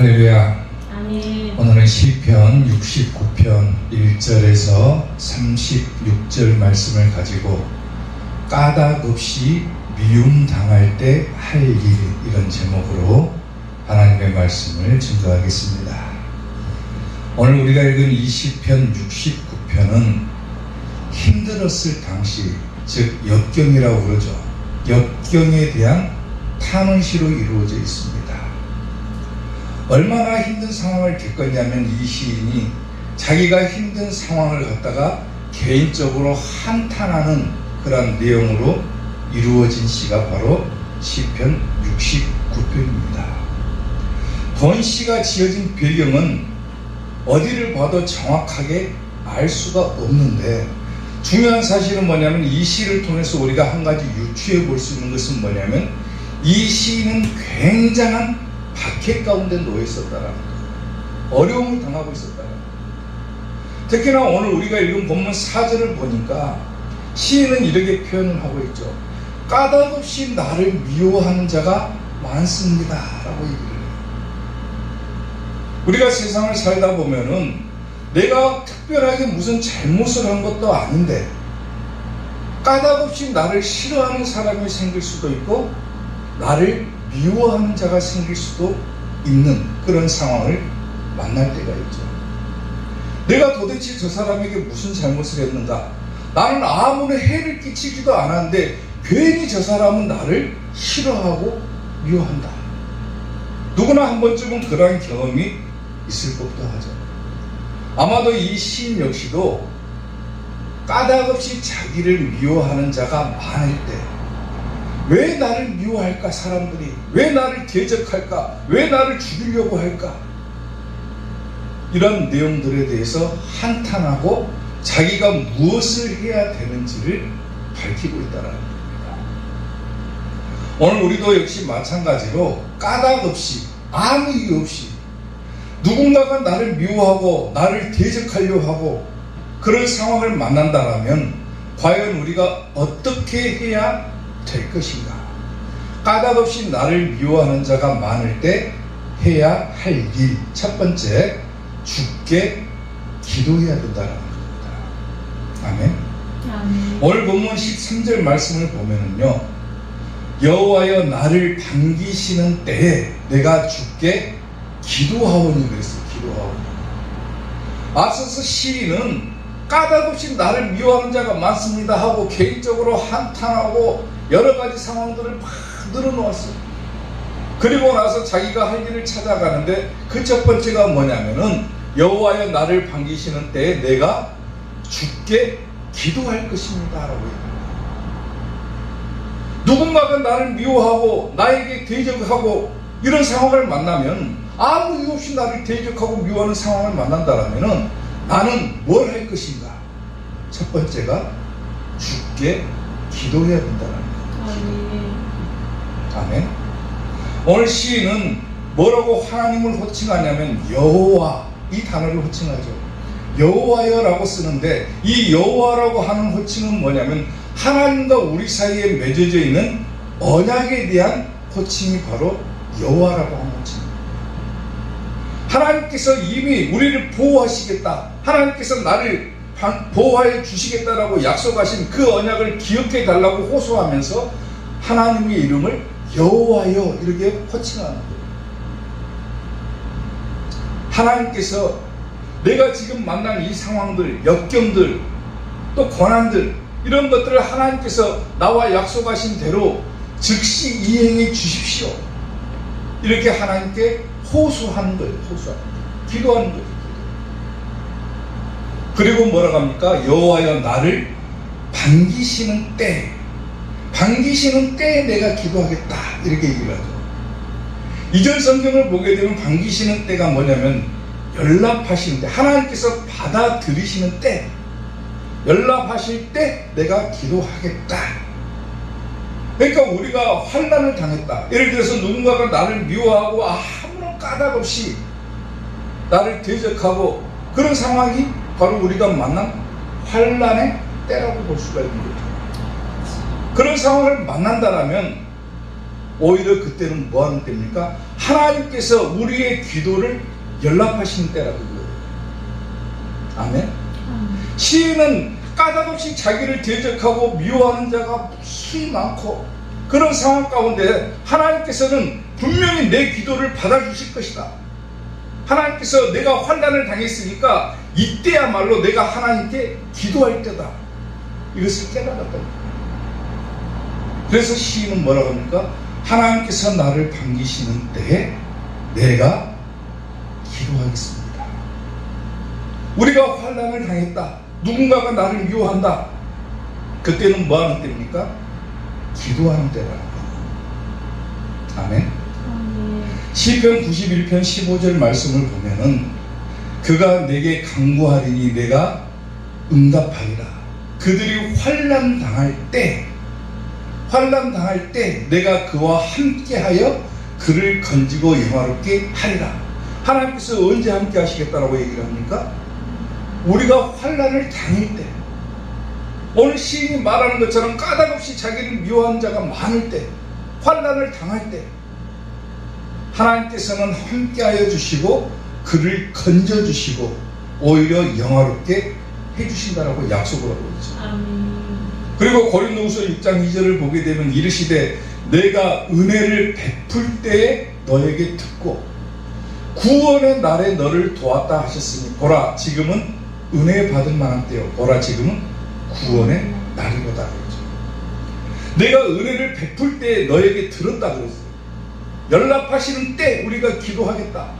할렐루야. 아멘. 오늘은 시편 69편 1절에서 36절 말씀을 가지고 까닭 없이 미움 당할 때 할 일, 이런 제목으로 하나님의 말씀을 증거하겠습니다. 오늘 우리가 읽은 이 시편 69편은 힘들었을 당시, 즉 역경이라고 그러죠. 역경에 대한 탄원시로 이루어져 있습니다. 얼마나 힘든 상황을 겪었냐면 이 시인이 자기가 힘든 상황을 갖다가 개인적으로 한탄하는 그런 내용으로 이루어진 시가 바로 시편 69편입니다. 본 시가 지어진 배경은 어디를 봐도 정확하게 알 수가 없는데, 중요한 사실은 뭐냐면 이 시를 통해서 우리가 한 가지 유추해 볼 수 있는 것은 뭐냐면 이 시인은 굉장한 박해 가운데 놓여 있었다라는 거예요. 어려움을 당하고 있었다는 거예요. 특히나 오늘 우리가 읽은 본문 4절을 보니까 시인은 이렇게 표현을 하고 있죠. 까닭 없이 나를 미워하는 자가 많습니다 라고 얘기를 해요. 우리가 세상을 살다 보면은 내가 특별하게 무슨 잘못을 한 것도 아닌데 까닭 없이 나를 싫어하는 사람이 생길 수도 있고 나를 미워하는 자가 생길 수도 있는 그런 상황을 만날 때가 있죠. 내가 도대체 저 사람에게 무슨 잘못을 했는가? 나는 아무런 해를 끼치지도 않았는데 괜히 저 사람은 나를 싫어하고 미워한다. 누구나 한 번쯤은 그러한 경험이 있을 법도 하죠. 아마도 이 시인 역시도 까닭 없이 자기를 미워하는 자가 많을 때, 왜 나를 미워할까? 사람들이 왜 나를 대적할까? 왜 나를 죽이려고 할까? 이런 내용들에 대해서 한탄하고 자기가 무엇을 해야 되는지를 밝히고 있다는 겁니다. 오늘 우리도 역시 마찬가지로 까닭 없이, 아무 이유 없이 누군가가 나를 미워하고 나를 대적하려고 하고 그런 상황을 만난다면 과연 우리가 어떻게 해야 될 것인가? 까닭 없이 나를 미워하는 자가 많을 때 해야 할 일, 첫 번째, 주께 기도해야 된다는 겁니다. 아멘. 아멘. 오늘 본문 13절 말씀을 보면은요, 여호와여 나를 반기시는 때에 내가 주께 기도하오니 그랬어요. 기도하오니. 앞서서 시인은 까닭 없이 나를 미워하는 자가 많습니다 하고 개인적으로 한탄하고 여러 가지 상황들을 막 늘어놓았어요. 그리고 나서 자기가 할 일을 찾아가는데 그 첫 번째가 뭐냐면은 여호와여 나를 반기시는 때에 내가 주께 기도할 것입니다 라고 얘기합니다. 누군가가 나를 미워하고 나에게 대적하고 이런 상황을 만나면, 아무 이유 없이 나를 대적하고 미워하는 상황을 만난다면 나는 뭘 할 것인가? 첫 번째가 주께 기도해야 된다는 거예요. 아멘. 오늘 시인은 뭐라고 하나님을 호칭하냐면 여호와, 이 단어를 호칭하죠. 여호와여라고 쓰는데 이 여호와라고 하는 호칭은 뭐냐면 하나님과 우리 사이에 맺어져 있는 언약에 대한 호칭이 바로 여호와라고 하는 호칭입니다. 하나님께서 이미 우리를 보호하시겠다, 하나님께서 나를 보호해 주시겠다라고 약속하신 그 언약을 기억해 달라고 호소하면서 하나님의 이름을 여호와여 이렇게 호칭하는 거예요. 하나님께서 내가 지금 만난 이 상황들, 역경들, 또 고난들, 이런 것들을 하나님께서 나와 약속하신 대로 즉시 이행해 주십시오. 이렇게 하나님께 호소하는 거예요. 호소하는 거예요. 기도하는 거예요. 그리고 뭐라고 합니까? 여호와여 나를 반기시는 때, 반기시는 때에 내가 기도하겠다 이렇게 얘기를 하죠. 이전 성경을 보게 되면 반기시는 때가 뭐냐면 연락하시는 때, 하나님께서 받아들이시는 때, 연락하실 때 내가 기도하겠다. 그러니까 우리가 환난을 당했다, 예를 들어서 누군가가 나를 미워하고 아무런 까닭 없이 나를 대적하고 그런 상황이 바로 우리가 만난 환난의 때라고 볼 수가 있는 거죠. 그런 상황을 만난다면 오히려 그때는 뭐 하는 때입니까? 하나님께서 우리의 기도를 연락하시는 때라고 그래요. 아멘. 시인은 까닭없이 자기를 대적하고 미워하는 자가 수히 많고 그런 상황 가운데 하나님께서는 분명히 내 기도를 받아주실 것이다. 하나님께서 내가 환난을 당했으니까 이때야말로 내가 하나님께 기도할 때다. 이것을 깨달았다. 그래서 시인은 뭐라고 합니까? 하나님께서 나를 반기시는 때에 내가 기도하겠습니다. 우리가 환난을 당했다. 누군가가 나를 미워한다. 그때는 뭐 하는 때입니까? 기도하는 때라는 거예요. 아멘. 시편 91편 15절 말씀을 보면은 그가 내게 간구하리니 내가 응답하리라. 그들이 환난 당할 때 내가 그와 함께하여 그를 건지고 영화롭게 하리라. 하나님께서 언제 함께 하시겠다라고 얘기를 합니까? 우리가 환난을 당할 때, 오늘 시인이 말하는 것처럼 까닭없이 자기를 미워하는 자가 많을 때, 환난을 당할 때 하나님께서는 함께하여 주시고 그를 건져주시고 오히려 영화롭게 해주신다라고 약속을 하고 있죠. 그리고 고린도후서 6장 2절을 보게 되면 이르시되 내가 은혜를 베풀 때에 너에게 듣고 구원의 날에 너를 도왔다 하셨으니 보라 지금은 은혜 받을 만한 때요. 보라 지금은 구원의 날이로다 그러죠. 내가 은혜를 베풀 때에 너에게 들었다 그랬어요. 연락하시는 때 우리가 기도하겠다.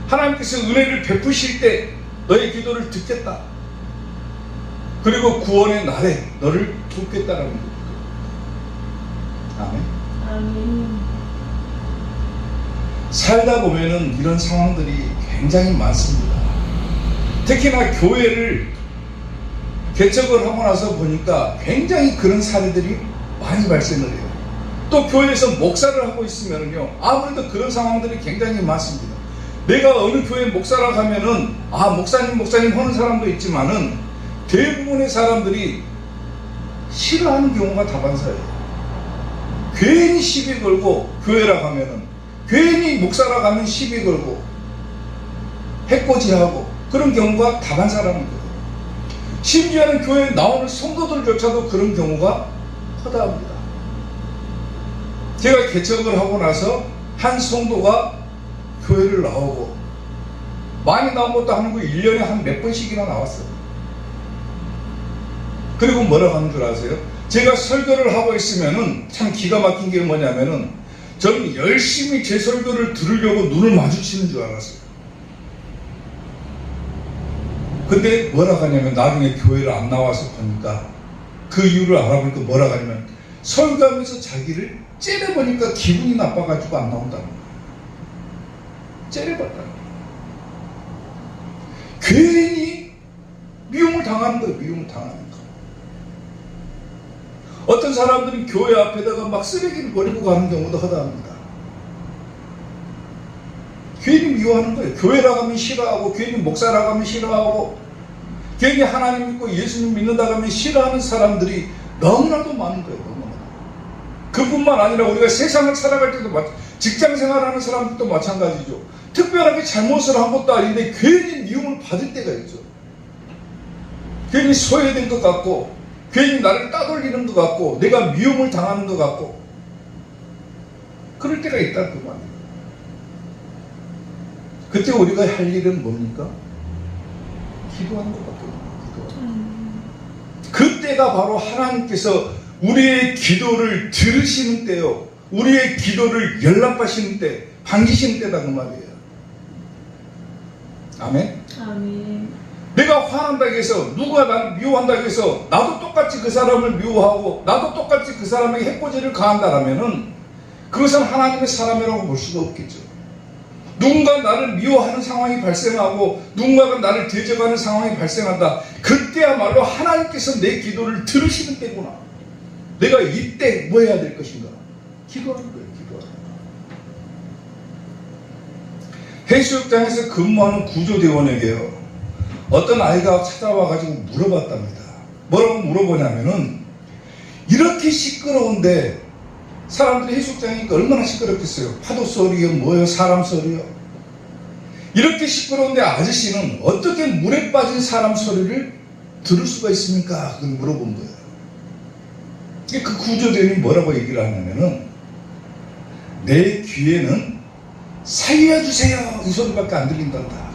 하나님께서 은혜를 베푸실 때 너의 기도를 듣겠다. 그리고 구원의 날에 너를 돕겠다라는 겁니다. 아멘. 아멘. 살다 보면은 이런 상황들이 굉장히 많습니다. 특히나 교회를 개척을 하고 나서 보니까 굉장히 그런 사례들이 많이 발생을 해요. 또 교회에서 목사를 하고 있으면요 아무래도 그런 상황들이 굉장히 많습니다. 내가 어느 교회 목사라고 하면은 목사님 하는 사람도 있지만은 대부분의 사람들이 싫어하는 경우가 다반사예요. 괜히 시비 걸고 교회라고 하면은 괜히 목사라고 하면 시비 걸고 해코지하고 그런 경우가 다반사라는 거예요. 심지어는 교회에 나오는 성도들조차도 그런 경우가 허다합니다. 제가 개척을 하고 나서 한 성도가 교회를 나오고 많이 나온 것도 아니고 1년에 한 몇 번씩이나 나왔어요. 그리고 뭐라고 하는 줄 아세요? 제가 설교를 하고 있으면은 참 기가 막힌 게 뭐냐면은 저는 열심히 제 설교를 들으려고 눈을 마주치는 줄 알았어요. 근데 뭐라고 하냐면 나중에 교회를 안 나와서 보니까 그 이유를 알아보니까 뭐라고 하냐면 설교하면서 자기를 째려보니까 기분이 나빠가지고 안 나온다는 거예요. 째려봤다는 거예요. 괜히 미움을 당하는 거예요. 미움을 당하는 거예요. 어떤 사람들은 교회 앞에다가 막 쓰레기를 버리고 가는 경우도 허다합니다. 괜히 미워하는 거예요. 교회라고 하면 싫어하고 괜히 목사라고 하면 싫어하고 괜히 하나님 믿고 예수님 믿는다고 하면 싫어하는 사람들이 너무나도 많은 거예요. 너무나. 그뿐만 아니라 우리가 세상을 살아갈 때도 직장 생활하는 사람들도 마찬가지죠. 특별하게 잘못을 한 것도 아닌데 괜히 미움을 받을 때가 있죠. 괜히 소외된 것 같고 괜히 나를 따돌리는 것 같고 내가 미움을 당하는 것 같고 그럴 때가 있다 그 말이에요. 그때 우리가 할 일은 뭡니까? 기도하는 것밖에 없어요. 그때가 바로 하나님께서 우리의 기도를 들으시는 때요. 우리의 기도를 연락하시는 때, 반기시는 때다 그 말이에요. 아멘? 아멘. 내가 화난다고 해서 누가 나를 미워한다고 해서 나도 똑같이 그 사람을 미워하고 나도 똑같이 그 사람에게 해코지를 가한다라면은 그것은 하나님의 사람이라고 볼 수가 없겠죠. 누군가 나를 미워하는 상황이 발생하고 누군가가 나를 대적하는 상황이 발생한다. 그때야말로 하나님께서 내 기도를 들으시는 때구나. 내가 이때 뭐 해야 될 것인가? 기도하는 거예요. 기도하는 거예요. 해수욕장에서 근무하는 구조대원에게요 어떤 아이가 찾아와가지고 물어봤답니다. 뭐라고 물어보냐면은 이렇게 시끄러운데 사람들이 해수욕장이니까 얼마나 시끄럽겠어요. 파도 소리요, 뭐요, 사람 소리요. 이렇게 시끄러운데 아저씨는 어떻게 물에 빠진 사람 소리를 들을 수가 있습니까? 그걸 물어본 거예요. 그 구조대원이 뭐라고 얘기를 하냐면은, 내 귀에는 살려주세요 이 소리밖에 안 들린단다.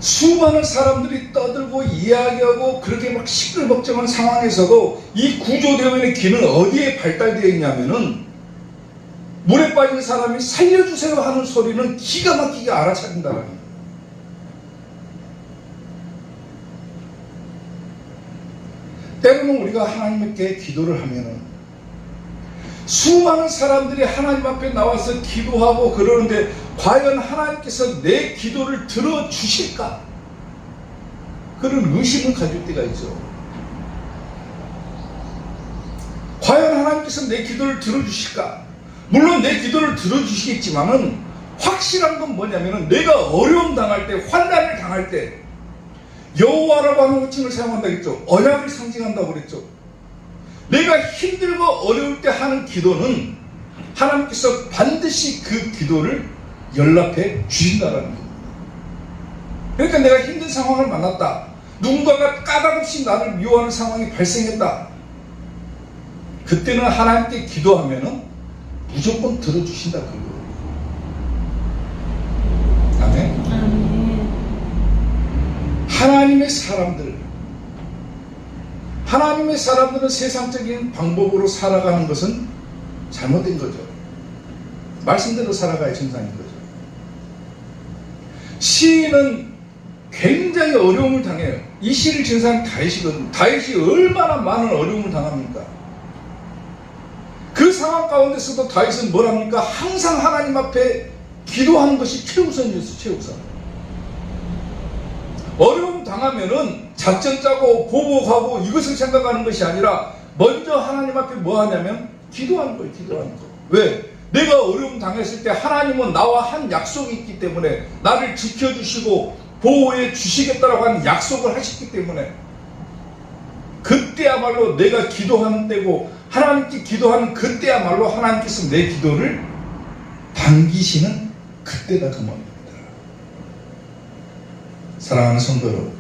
수많은 사람들이 떠들고 이야기하고 그렇게 막 시끌벅적한 상황에서도 이 구조대원의 귀는 어디에 발달되어 있냐면은, 물에 빠진 사람이 살려주세요 하는 소리는 기가 막히게 알아차린다는 거예요. 때로는 우리가 하나님께 기도를 하면은, 수많은 사람들이 하나님 앞에 나와서 기도하고 그러는데 과연 하나님께서 내 기도를 들어주실까? 그런 의심을 가질 때가 있죠. 과연 하나님께서 내 기도를 들어주실까? 물론 내 기도를 들어주시겠지만은 확실한 건 뭐냐면은, 내가 어려움 당할 때, 환난을 당할 때 여호와라고 하는 호칭을 사용한다고 했죠. 언약을 상징한다고 그랬죠. 내가 힘들고 어려울 때 하는 기도는 하나님께서 반드시 그 기도를 연락해 주신다는 거예요. 그러니까 내가 힘든 상황을 만났다. 누군가가 까닭없이 나를 미워하는 상황이 발생했다. 그때는 하나님께 기도하면은 무조건 들어주신다. 그거예요. 아멘. 하나님의 사람들은 세상적인 방법으로 살아가는 것은 잘못된 거죠. 말씀대로 살아가야 정상인 거죠. 시인은 굉장히 어려움을 당해요. 이 시를 지은 사람이 다윗이거든요. 다윗이 얼마나 많은 어려움을 당합니까? 그 상황 가운데서도 다윗은 뭘 합니까? 항상 하나님 앞에 기도하는 것이 최우선이었어요. 최우선. 어려움 당하면은 작전 짜고 보복하고 이것을 생각하는 것이 아니라 먼저 하나님 앞에 뭐 하냐면 기도하는 거예요. 기도하는 거. 왜? 내가 어려움 당했을 때 하나님은 나와 한 약속이 있기 때문에, 나를 지켜주시고 보호해 주시겠다라고 하는 약속을 하셨기 때문에, 그때야말로 내가 기도하는 때고, 하나님께 기도하는 그때야말로 하나님께서 내 기도를 당기시는 그때가 그 moment. 사랑하는 성도 여러분,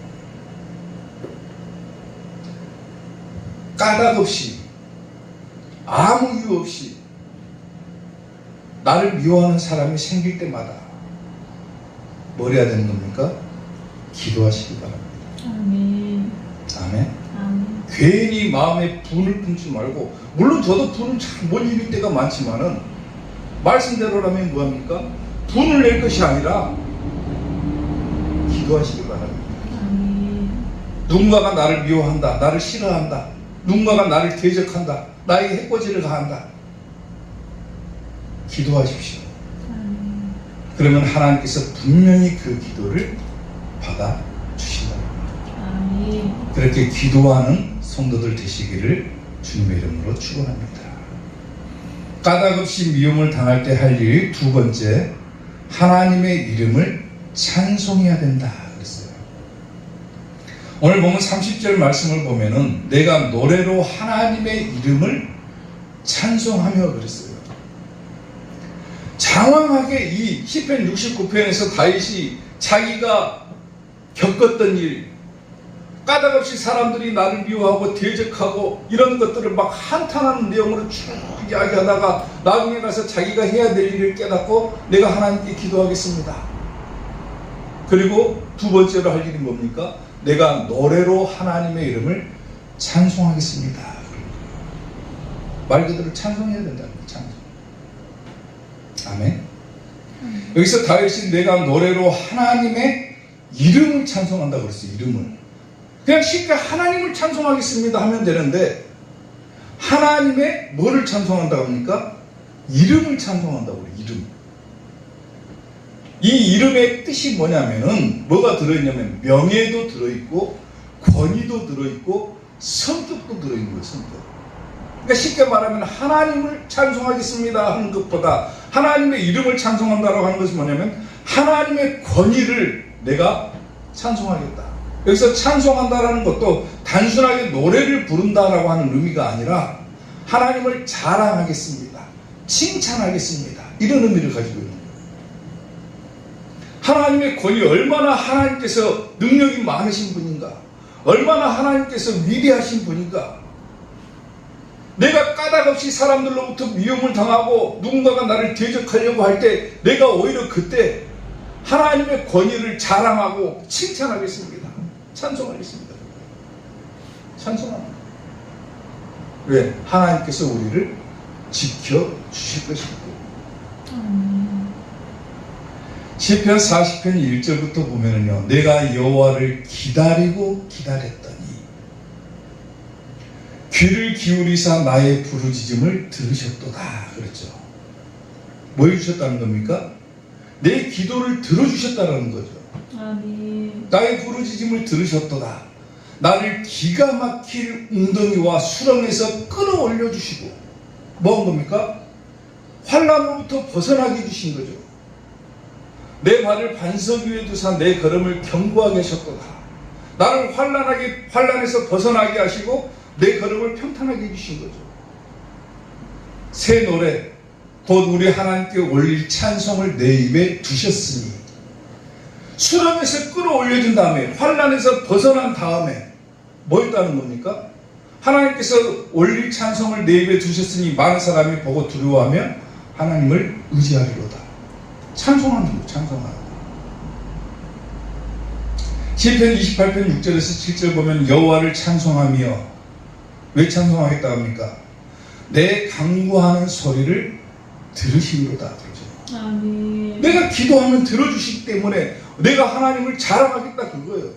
까닭 없이 아무 이유 없이 나를 미워하는 사람이 생길 때마다 뭘 해야 되는 겁니까? 기도하시기 바랍니다. 아멘. 아멘. 아멘. 괜히 마음에 분을 품지 말고, 물론 저도 분을 잘 못 이길 때가 많지만은 말씀대로라면 뭐합니까? 분을 낼 것이 아니라 기도하시기 바랍니다. 아멘. 누군가가 나를 미워한다, 나를 싫어한다, 누군가가 나를 대적한다, 나에게 해코지를 가한다. 기도하십시오. 아멘. 그러면 하나님께서 분명히 그 기도를 받아주신다. 아멘. 그렇게 기도하는 성도들 되시기를 주님의 이름으로 축원합니다. 까닭 없이 미움을 당할 때 할 일 두 번째, 하나님의 이름을 찬송해야 된다 그랬어요. 오늘 보면 30절 말씀을 보면은 내가 노래로 하나님의 이름을 찬송하며 그랬어요. 장황하게 이 시편 69편에서 다윗이 자기가 겪었던 일, 까닭 없이 사람들이 나를 미워하고 대적하고 이런 것들을 막 한탄하는 내용으로 쭉 이야기하다가 나중에 가서 자기가 해야 될 일을 깨닫고 내가 하나님께 기도하겠습니다. 그리고 두 번째로 할 일이 뭡니까? 내가 노래로 하나님의 이름을 찬송하겠습니다. 말 그대로 찬송해야 된다는 거예요. 찬송. 아멘. 여기서 다윗이 내가 노래로 하나님의 이름을 찬송한다고 그랬어요. 이름을. 그냥 쉽게 하나님을 찬송하겠습니다 하면 되는데, 하나님의 뭐를 찬송한다고 합니까? 이름을 찬송한다고 그래요. 이름. 이 이름의 뜻이 뭐냐면은, 뭐가 들어있냐면 명예도 들어있고 권위도 들어있고 성격도 들어있는 거예요. 성격. 그러니까 쉽게 말하면 하나님을 찬송하겠습니다 하는 것보다 하나님의 이름을 찬송한다고 하는 것이 뭐냐면 하나님의 권위를 내가 찬송하겠다. 여기서 찬송한다라는 것도 단순하게 노래를 부른다라고 하는 의미가 아니라 하나님을 자랑하겠습니다. 칭찬하겠습니다. 이런 의미를 가지고 있는 거예요. 하나님의 권위, 얼마나 하나님께서 능력이 많으신 분인가, 얼마나 하나님께서 위대하신 분인가. 내가 까닭없이 사람들로부터 미움을 당하고 누군가가 나를 대적하려고 할 때 내가 오히려 그때 하나님의 권위를 자랑하고 칭찬하겠습니다. 찬송하겠습니다. 찬송합니다. 왜? 하나님께서 우리를 지켜주실 것이기 때문에. 시편 40편 1절부터 보면은요, 내가 여호와를 기다리고 기다렸더니 귀를 기울이사 나의 부르짖음을 들으셨도다. 그랬죠. 뭐 해주셨다는 겁니까? 내 기도를 들어주셨다는 거죠. 아멘. 나의 부르짖음을 들으셨도다. 나를 기가 막힐 웅덩이와 수렁에서 끌어올려 주시고, 뭐 한 겁니까? 환난으로부터 벗어나게 해주신 거죠. 내 발을 반석 위에 두사 내 걸음을 견고하게 하셨도다. 나를 환난에서 벗어나게 하시고 내 걸음을 평탄하게 해주신 거죠. 새 노래, 곧 우리 하나님께 올릴 찬송을 내 입에 두셨으니, 수렁에서 끌어올려준 다음에, 환난에서 벗어난 다음에 뭐 했다는 겁니까? 하나님께서 올릴 찬송을 내 입에 두셨으니 많은 사람이 보고 두려워하며 하나님을 의지하리로다. 찬송하는 거예요. 찬송하는 거. 시편 28편 6절에서 7절 보면 여호와를 찬송하며, 왜 찬송하겠다 합니까? 내 간구하는 소리를 들으시리로다. 그렇죠. 아멘. 내가 기도하면 들어주시기 때문에 내가 하나님을 자랑하겠다 그거예요.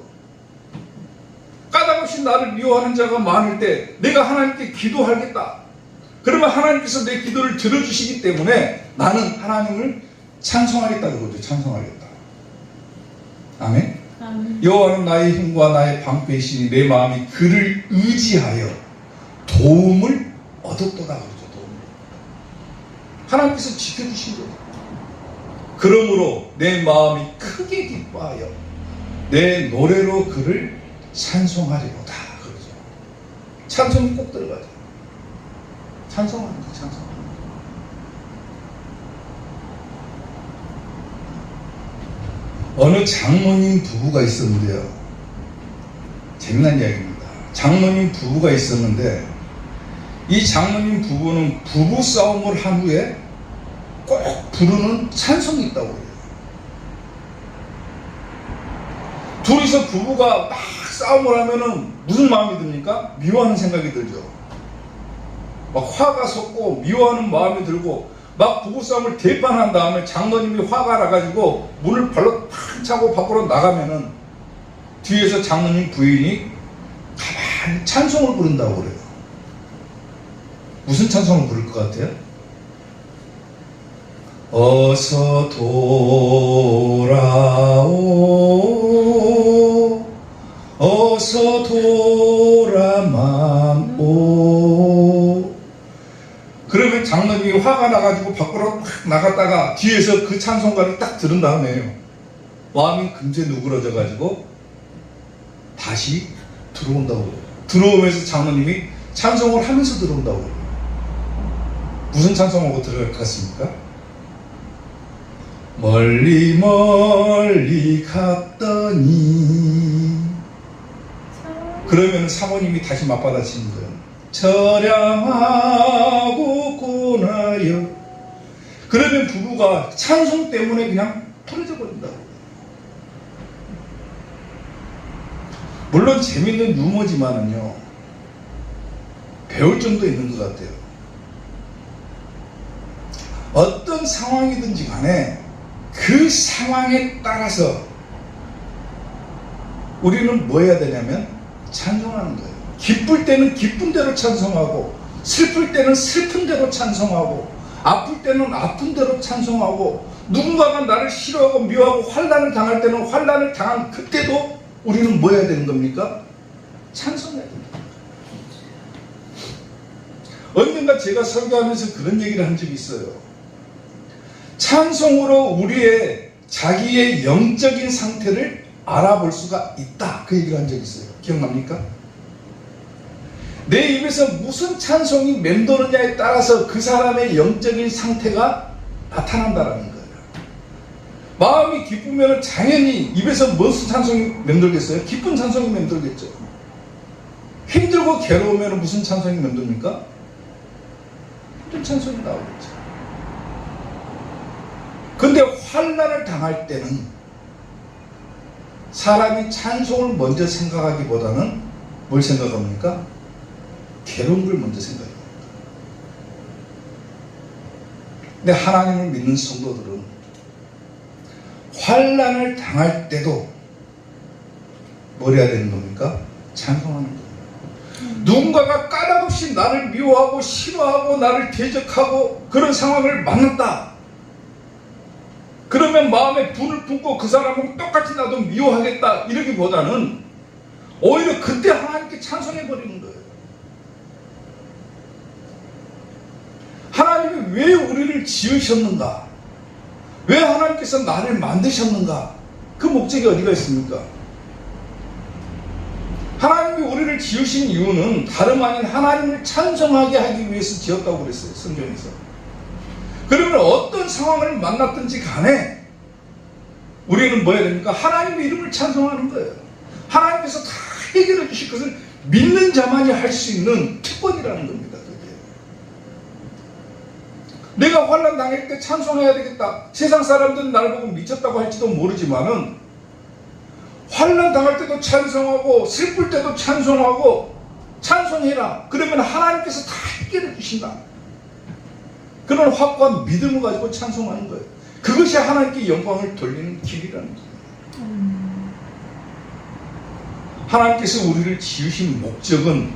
까닭없이 나를 미워하는 자가 많을 때 내가 하나님께 기도하겠다. 그러면 하나님께서 내 기도를 들어주시기 때문에 나는 하나님을 찬송하겠다 그거죠. 찬송하겠다. 아멘. 아멘. 여호와는 나의 힘과 나의 방패이시니 내 마음이 그를 의지하여 도움을 얻었도다 그러죠. 도움을. 하나님께서 지켜주신 거예요. 그러므로 내 마음이 크게 기뻐하여 내 노래로 그를 찬송하리로다 그러죠. 찬송이 꼭 들어가죠. 찬송하는 거, 찬송하는 거. 어느 장로님 부부가 있었는데요. 재미난 이야기입니다. 장로님 부부가 있었는데 이 장로님 부부는 부부 싸움을 한 후에 꼭 부르는 찬송이 있다고 해요. 둘이서 부부가 막 싸움을 하면은 무슨 마음이 듭니까? 미워하는 생각이 들죠. 막 화가 솟고 미워하는 마음이 들고 막 부부싸움을 대판한 다음에 장로님이 화가 나가지고 문을 발로 팍 차고 밖으로 나가면은 뒤에서 장로님 부인이 가만히 찬송을 부른다고 그래요. 무슨 찬송을 부를 것 같아요? 어서 돌아오, 어서 돌아만오. 그러면 장로님이 화가 나가지고 밖으로 팍 나갔다가 뒤에서 그 찬송가를 딱 들은 다음에 마음이 금세 누그러져가지고 다시 들어온다고 그래요. 들어오면서 장로님이 찬송을 하면서 들어온다고 그래요. 무슨 찬송하고 들어갈 것 같습니까? 멀리 멀리 갔더니, 그러면 사모님이 다시 맞받아치는 거예요. 처량하고 고나여. 그러면 부부가 찬송 때문에 그냥 풀어져 버린다고. 물론 재밌는 유머지만은요, 배울 점도 있는 것 같아요. 어떤 상황이든지 간에 그 상황에 따라서 우리는 뭐 해야 되냐면 찬송하는 거예요. 기쁠 때는 기쁜 대로 찬송하고, 슬플 때는 슬픈 대로 찬송하고, 아플 때는 아픈 대로 찬송하고, 누군가가 나를 싫어하고 미워하고 환난을 당할 때는 환난을 당한 그때도 우리는 뭐 해야 되는 겁니까? 찬송해야 됩니다. 언젠가 제가 설교하면서 그런 얘기를 한 적이 있어요. 찬송으로 우리의 자기의 영적인 상태를 알아볼 수가 있다. 그 얘기를 한 적이 있어요. 기억납니까? 내 입에서 무슨 찬송이 맴도느냐에 따라서 그 사람의 영적인 상태가 나타난다라는 거예요. 마음이 기쁘면 당연히 입에서 무슨 찬송이 맴돌겠어요? 기쁜 찬송이 맴돌겠죠. 힘들고 괴로우면 무슨 찬송이 맴돌입니까? 힘든 찬송이 나오겠죠. 근데 환난을 당할 때는 사람이 찬송을 먼저 생각하기보다는 뭘 생각합니까? 괴로운 걸 먼저 생각합니다. 근데 하나님을 믿는 성도들은 환난을 당할 때도 뭘 해야 되는 겁니까? 찬송하는 겁니다. 누군가가 까닭없이 나를 미워하고 싫어하고 나를 대적하고 그런 상황을 만났다. 그러면 마음에 분을 품고 그 사람은 똑같이 나도 미워하겠다 이러기보다는 오히려 그때 하나님께 찬송해버리는 거예요. 하나님이 왜 우리를 지으셨는가? 왜 하나님께서 나를 만드셨는가? 그 목적이 어디가 있습니까? 하나님이 우리를 지으신 이유는 다름 아닌 하나님을 찬송하게 하기 위해서 지었다고 그랬어요. 성경에서. 그러면 어떤 상황을 만났든지 간에 우리는 뭐 해야 됩니까? 하나님의 이름을 찬송하는 거예요. 하나님께서 다 해결해 주실 것을 믿는 자만이 할 수 있는 특권이라는 겁니다. 그게. 내가 환난 당할 때 찬송해야 되겠다. 세상 사람들은 나를 보고 미쳤다고 할지도 모르지만은 환난 당할 때도 찬송하고 슬플 때도 찬송하고 찬송해라. 그러면 하나님께서 다 해결해 주신다. 그런 확고한 믿음을 가지고 찬송하는 거예요. 그것이 하나님께 영광을 돌리는 길이라는 거예요. 하나님께서 우리를 지으신 목적은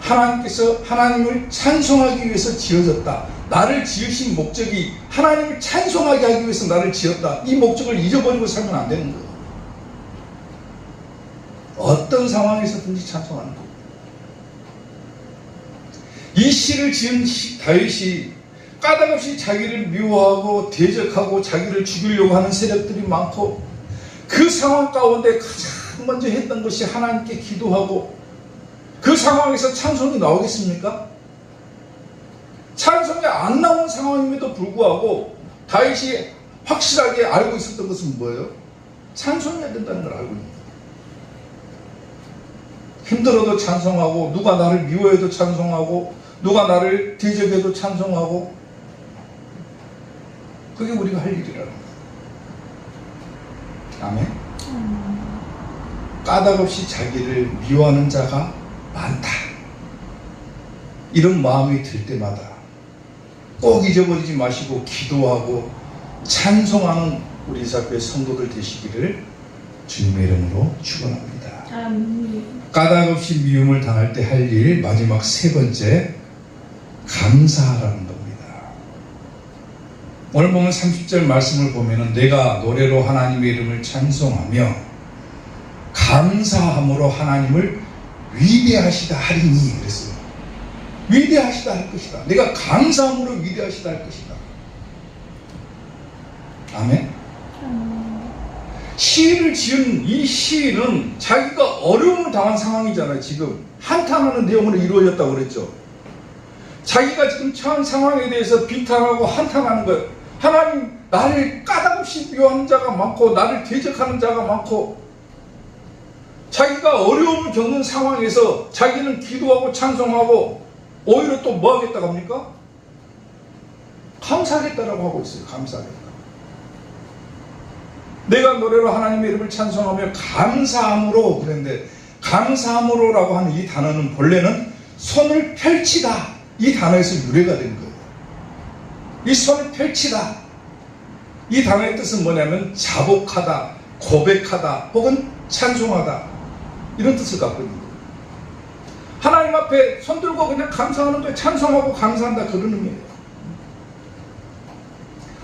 하나님께서 하나님을 찬송하기 위해서 지어졌다. 나를 지으신 목적이 하나님을 찬송하게 하기 위해서 나를 지었다. 이 목적을 잊어버리고 살면 안 되는 거예요. 어떤 상황에서든지 찬송하는 거예요. 이 시를 지은 다윗이 까닭없이 자기를 미워하고 대적하고 자기를 죽이려고 하는 세력들이 많고 그 상황 가운데 가장 먼저 했던 것이 하나님께 기도하고 그 상황에서 찬송이 나오겠습니까? 찬송이 안 나온 상황임에도 불구하고 다윗이 확실하게 알고 있었던 것은 뭐예요? 찬송해야 된다는 걸 알고 있는 거예요. 힘들어도 찬송하고 누가 나를 미워해도 찬송하고 누가 나를 대적해도 찬송하고 그게 우리가 할 일이라는 거예요. 아멘. 까닭없이 자기를 미워하는 자가 많다. 이런 마음이 들 때마다 꼭 잊어버리지 마시고 기도하고 찬송하는 우리 이사교회 성도들 되시기를 주님의 이름으로 축원합니다. 아멘. 까닭없이 미움을 당할 때 할 일 마지막 세 번째 감사하라는 겁니다. 오늘 보면 30절 말씀을 보면은 내가 노래로 하나님의 이름을 찬송하며 감사함으로 하나님을 위대하시다 하리니 그랬어요. 위대하시다 할 것이다. 내가 감사함으로 위대하시다 할 것이다. 아멘. 시를 지은 이 시인은 자기가 어려움을 당한 상황이잖아요. 지금 한탄하는 내용으로 이루어졌다고 그랬죠. 자기가 지금 처한 상황에 대해서 비탄하고 한탄하는 거예요. 하나님, 나를 까닭없이 미워하는 자가 많고 나를 대적하는 자가 많고 자기가 어려움을 겪는 상황에서 자기는 기도하고 찬송하고 오히려 또 뭐 하겠다고 합니까? 감사하겠다라고 하고 있어요. 감사하겠다. 내가 노래로 하나님의 이름을 찬송하며 감사함으로 그랬는데 감사함으로라고 하는 이 단어는 본래는 손을 펼치다 이 단어에서 유래가 된 거예요. 이 손을 펼치다 이 단어의 뜻은 뭐냐면 자복하다, 고백하다 혹은 찬송하다 이런 뜻을 갖고 있는 거예요. 하나님 앞에 손 들고 그냥 감사하는 거예요. 찬송하고 감사한다 그런 의미예요.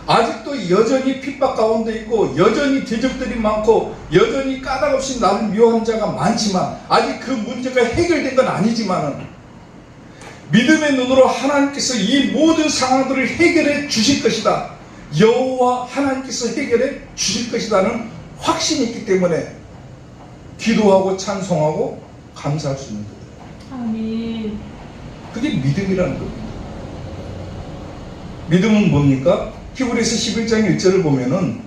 아직도 여전히 핍박 가운데 있고 여전히 대적들이 많고 여전히 까닭없이 나를 미워하는 자가 많지만 아직 그 문제가 해결된 건 아니지만은 믿음의 눈으로 하나님께서 이 모든 상황들을 해결해 주실 것이다. 여호와 하나님께서 해결해 주실 것이다는 확신이 있기 때문에 기도하고 찬송하고 감사할 수 있는 거예요. 아멘. 그게 믿음이라는 겁니다. 믿음은 뭡니까? 히브리서 11장 1절을 보면은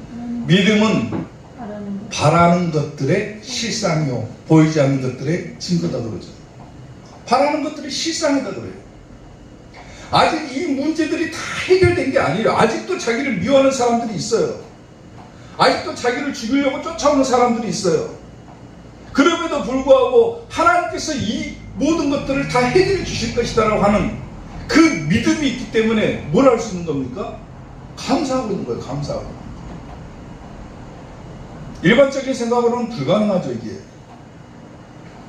믿음은 바라는 것들의 실상이요 보이지 않는 것들의 증거다 그러죠. 바라는 것들이 실상이다 그래요. 아직 이 문제들이 다 해결된 게 아니에요. 아직도 자기를 미워하는 사람들이 있어요. 아직도 자기를 죽이려고 쫓아오는 사람들이 있어요. 그럼에도 불구하고 하나님께서 이 모든 것들을 다 해결해 주실 것이다라고 하는 그 믿음이 있기 때문에 뭘 할 수 있는 겁니까? 감사하고 있는 거예요. 감사하고. 일반적인 생각으로는 불가능하죠. 이게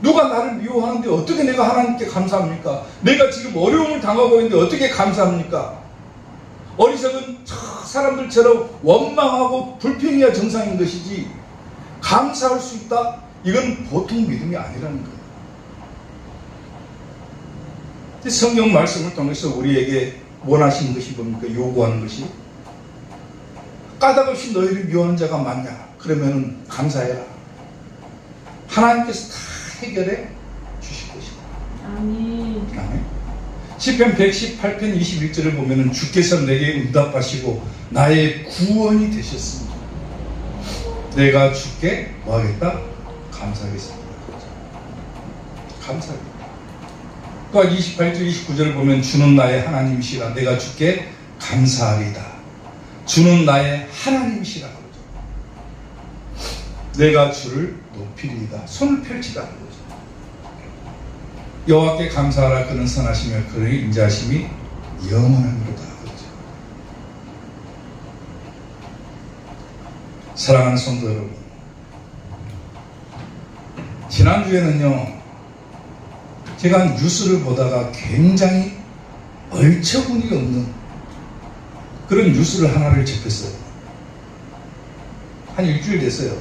누가 나를 미워하는데 어떻게 내가 하나님께 감사합니까? 내가 지금 어려움을 당하고 있는데 어떻게 감사합니까? 어리석은 사람들처럼 원망하고 불평해야 정상인 것이지 감사할 수 있다? 이건 보통 믿음이 아니라는 거예요. 성경 말씀을 통해서 우리에게 원하시는 것이 뭡니까? 요구하는 것이 까닭없이 너희를 미워하는 자가 많냐? 그러면 감사해라. 하나님께서 다 해결해 주실 것이다. 아멘. 아멘. 시편 118편 21절을 보면 주께서 내게 응답하시고 나의 구원이 되셨습니다. 내가 주께 뭐하겠다? 감사하겠습니다. 감사하겠다. 또한 28절 29절을 보면 주는 나의 하나님이시라 내가 주께 감사하리다. 주는 나의 하나님이시라 그러죠. 내가 주를 높이리이다. 손을 펼치다 그러죠. 여호와께 감사하라. 그는 선하시며 그의 인자하심이 영원하니로다 그러죠. 사랑하는 성도 여러분, 지난주에는요 제가 뉴스를 보다가 굉장히 얼처구니 없는 그런 뉴스를 하나를 접했어요. 한 일주일 됐어요.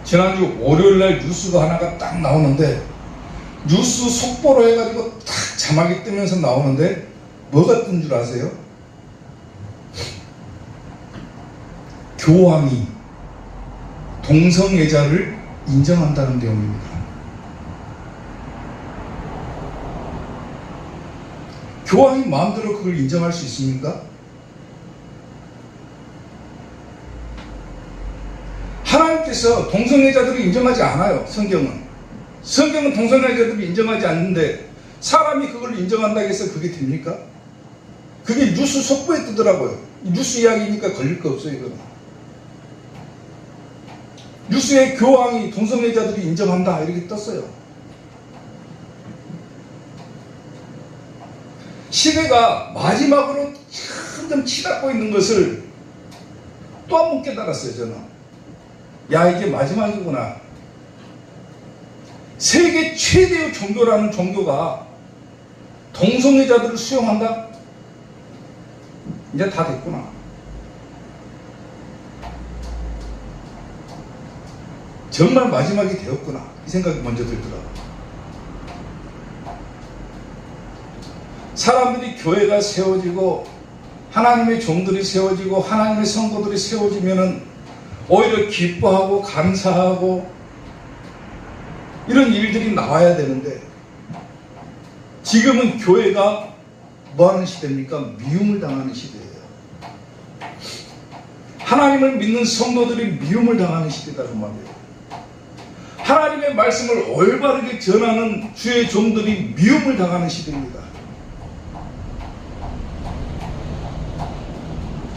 지난주 월요일날 뉴스가 하나가 딱 나오는데 뉴스 속보로 해가지고 딱 자막이 뜨면서 나오는데 뭐가 뜬 줄 아세요? 교황이 동성애자를 인정한다는 내용입니다. 교황이 마음대로 그걸 인정할 수 있습니까? 하나님께서 동성애자들을 인정하지 않아요. 성경은 동성애자들을 인정하지 않는데 사람이 그걸 인정한다고 해서 그게 됩니까? 그게 뉴스 속보에 뜨더라고요. 뉴스 이야기니까 걸릴 거 없어요. 이거는 뉴스에 교황이 동성애자들이 인정한다 이렇게 떴어요. 시대가 마지막으로 점점 치닫고 있는 것을 또 한 번 깨달았어요. 저는 야 이게 마지막이구나. 세계 최대의 종교라는 종교가 동성애자들을 수용한다? 이제 다 됐구나. 정말 마지막이 되었구나 이 생각이 먼저 들더라고요. 사람들이 교회가 세워지고 하나님의 종들이 세워지고 하나님의 성도들이 세워지면은 오히려 기뻐하고 감사하고 이런 일들이 나와야 되는데 지금은 교회가 뭐하는 시대입니까? 미움을 당하는 시대예요. 하나님을 믿는 성도들이 미움을 당하는 시대다 그 말이에요. 하나님의 말씀을 올바르게 전하는 주의 종들이 미움을 당하는 시대입니다.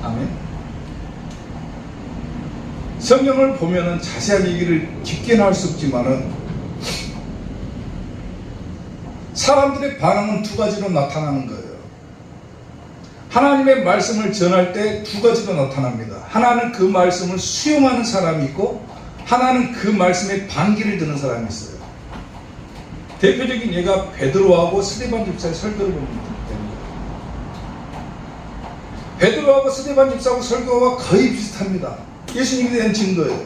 아멘. 성경을 보면은 자세한 얘기를 깊게는 할 수 없지만은 사람들의 반응은 두 가지로 나타나는 거예요. 하나님의 말씀을 전할 때 두 가지로 나타납니다. 하나는 그 말씀을 수용하는 사람이 있고 하나는 그 말씀에 반기를 드는 사람이 있어요. 대표적인 예가 베드로하고 스데반 집사의 설교를 보면 됩니다. 베드로하고 스데반 집사하고 설교가 거의 비슷합니다. 예수님에 대한 증거예요.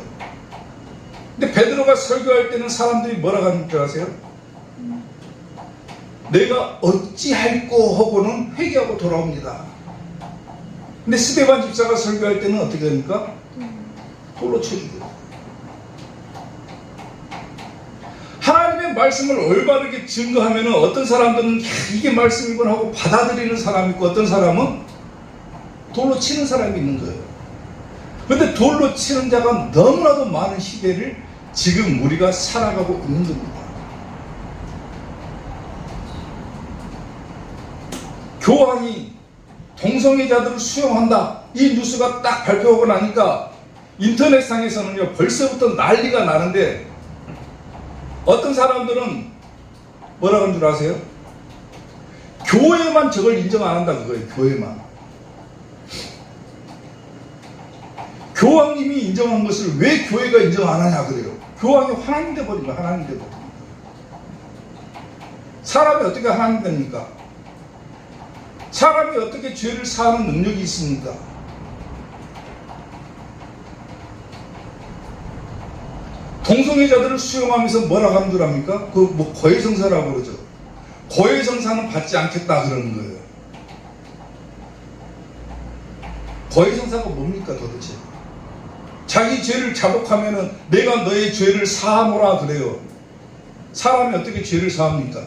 근데 베드로가 설교할 때는 사람들이 뭐라고 하는 줄 아세요? 내가 어찌할꼬 하고는 회개하고 돌아옵니다. 근데 스데반 집사가 설교할 때는 어떻게 합니까? 돌로 쳐주고 하나님의 말씀을 올바르게 증거하면 어떤 사람들은 이게 말씀이군 하고 받아들이는 사람이 있고 어떤 사람은 돌로 치는 사람이 있는 거예요. 그런데 돌로 치는 자가 너무나도 많은 시대를 지금 우리가 살아가고 있는 겁니다. 교황이 동성애자들을 수용한다, 이 뉴스가 딱 발표하고 나니까 인터넷상에서는요 벌써부터 난리가 나는데, 어떤 사람들은 뭐라 그런 줄 아세요? 교회만 저걸 인정 안 한다 그거예요. 교회만. 교황님이 인정한 것을 왜 교회가 인정 안 하냐 그래요. 교황이 하나님 돼버린 거야. 하나님 돼버린 거야. 사람이 어떻게 하나님 됩니까? 사람이 어떻게 죄를 사하는 능력이 있습니까? 동성애자들을 수용하면서 뭐라고 하는 줄 압니까? 그 뭐 거해성사라고 그러죠. 거해성사는 받지 않겠다 그러는 거예요. 거해성사가 뭡니까 도대체? 자기 죄를 자복하면은 내가 너의 죄를 사하노라 그래요. 사람이 어떻게 죄를 사합니까?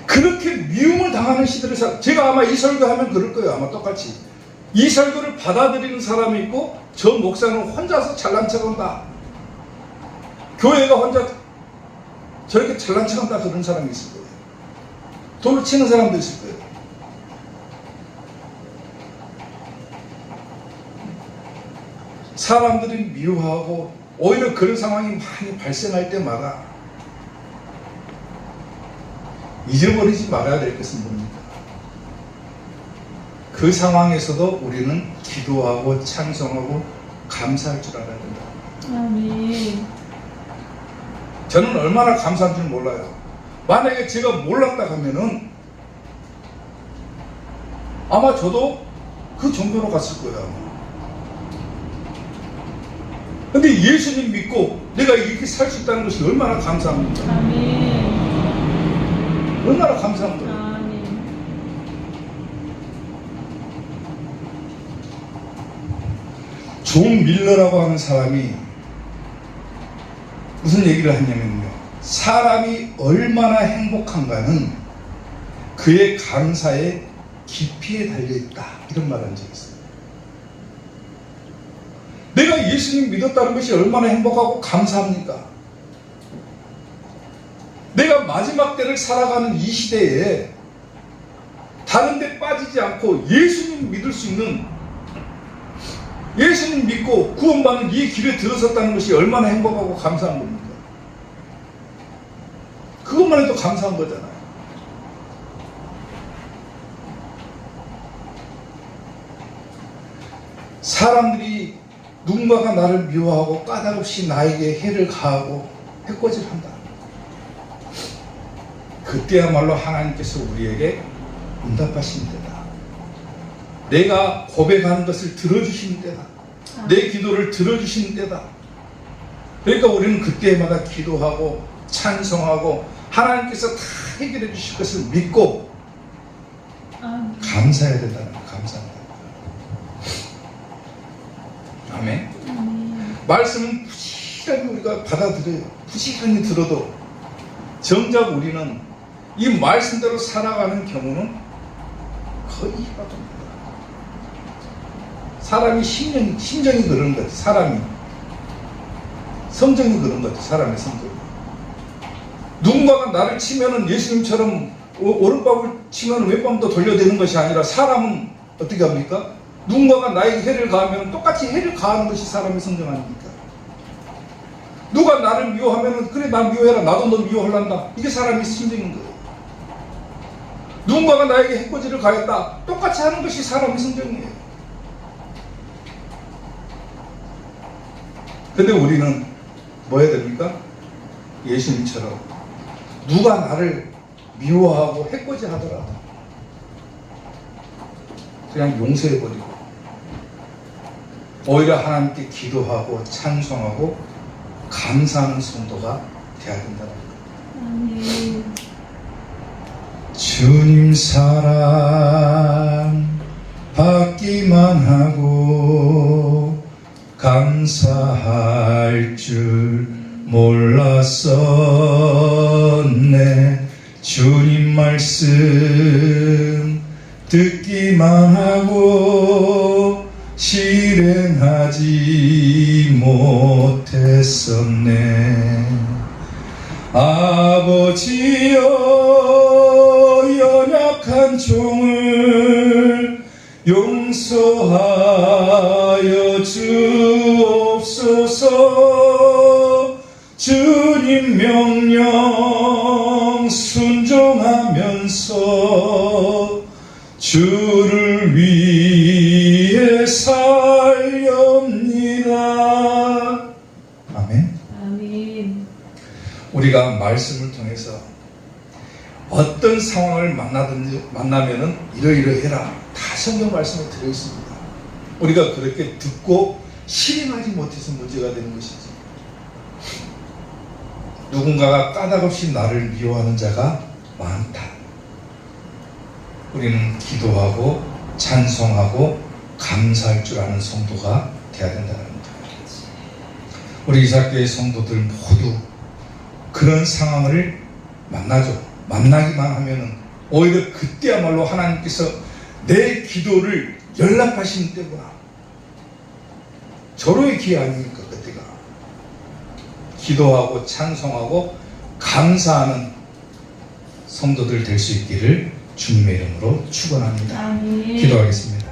그렇게 미움을 당하는 시대를 제가 아마 이 설교하면 그럴 거예요. 아마 똑같이. 이 설교를 받아들이는 사람이 있고 저 목사는 혼자서 잘난 척한다, 교회가 혼자 저렇게 잘난 척한다 그런 사람이 있을 거예요. 돌을 치는 사람도 있을 거예요. 사람들이 미워하고 오히려 그런 상황이 많이 발생할 때마다 잊어버리지 말아야 될 것은 뭡니까? 그 상황에서도 우리는 기도하고 찬송하고 감사할 줄 알아야 된다. 아멘. 저는 얼마나 감사한 줄 몰라요. 만약에 제가 몰랐다 하면은 아마 저도 그 종교로 갔을 거예요. 근데 예수님 믿고 내가 이렇게 살 수 있다는 것이 얼마나 감사합니까? 아멘. 얼마나 감사한 거예요. 아멘. 존 밀러라고 하는 사람이 무슨 얘기를 하냐면요, 사람이 얼마나 행복한가는 그의 감사의 깊이에 달려있다, 이런 말을 한 적이 있어요. 내가 예수님 믿었다는 것이 얼마나 행복하고 감사합니까? 내가 마지막 때를 살아가는 이 시대에 다른 데 빠지지 않고 예수님 믿을 수 있는, 예수님 믿고 구원받는 이 길에 들어섰다는 것이 얼마나 행복하고 감사한 겁니까? 그것만 해도 감사한 거잖아요. 사람들이 누군가가 나를 미워하고 까닭없이 나에게 해를 가하고 해코지한다. 그때야말로 하나님께서 우리에게 응답하시는 때다. 내가 고백하는 것을 들어주시는 때다. 내 기도를 들어주시는 때다. 그러니까 우리는 그때마다 기도하고 찬송하고 하나님께서 다 해결해 주실 것을 믿고 감사해야 된다는 거예요. 감사합니다. 아멘. 말씀은 부지런히 우리가 받아들여요. 부지런히 들어도 정작 우리는 이 말씀대로 살아가는 경우는 거의 힘들어집니다. 사람이 심정이 그런 거지. 사람이 성정이 그런 거지. 사람의 성정. 누군가가 나를 치면은 예수님처럼 오른밤을 치면 왼밤도 돌려대는 것이 아니라, 사람은 어떻게 합니까? 누군가가 나에게 해를 가하면 똑같이 해를 가하는 것이 사람의 성정 아닙니까? 누가 나를 미워하면 그래 나 미워해라, 나도 너 미워하란다, 이게 사람의 심정인 거예요. 누군가가 나에게 해코지를 가했다, 똑같이 하는 것이 사람의 성정이에요. 근데 우리는 뭐 해야 됩니까? 예수님처럼 누가 나를 미워하고 해코지 하더라도 그냥 용서해버리고 오히려 하나님께 기도하고 찬송하고 감사하는 성도가 되어야 된다는 거예요. 주님 사랑 받기만 하고 감사할 줄 몰랐었네. 주님 말씀 듣기만 하고 실행하지 못했었네. 아버지여, 연약한 종을 용서하여 주옵소서. 주님 명령 순종하면서 주를 위해 살렵니다. 아멘. 아멘. 우리가 말씀을 통해서 어떤 상황을 만나면은 이러이러해라, 다 성경 말씀에 들어 있습니다. 우리가 그렇게 듣고 실행하지 못해서 문제가 되는 것이지. 누군가가 까닭없이 나를 미워하는 자가 많다. 우리는 기도하고 찬송하고 감사할 줄 아는 성도가 되어야 된다는 겁니다. 우리 이삭교회 성도들 모두 그런 상황을 만나죠. 만나기만 하면은 오히려 그때야말로 하나님께서 내 기도를 연락하시는 때구나. 절호의 기회 아닙니까? 그때가. 기도하고 찬송하고 감사하는 성도들 될 수 있기를 주님의 이름으로 축원합니다. 아멘. 기도하겠습니다.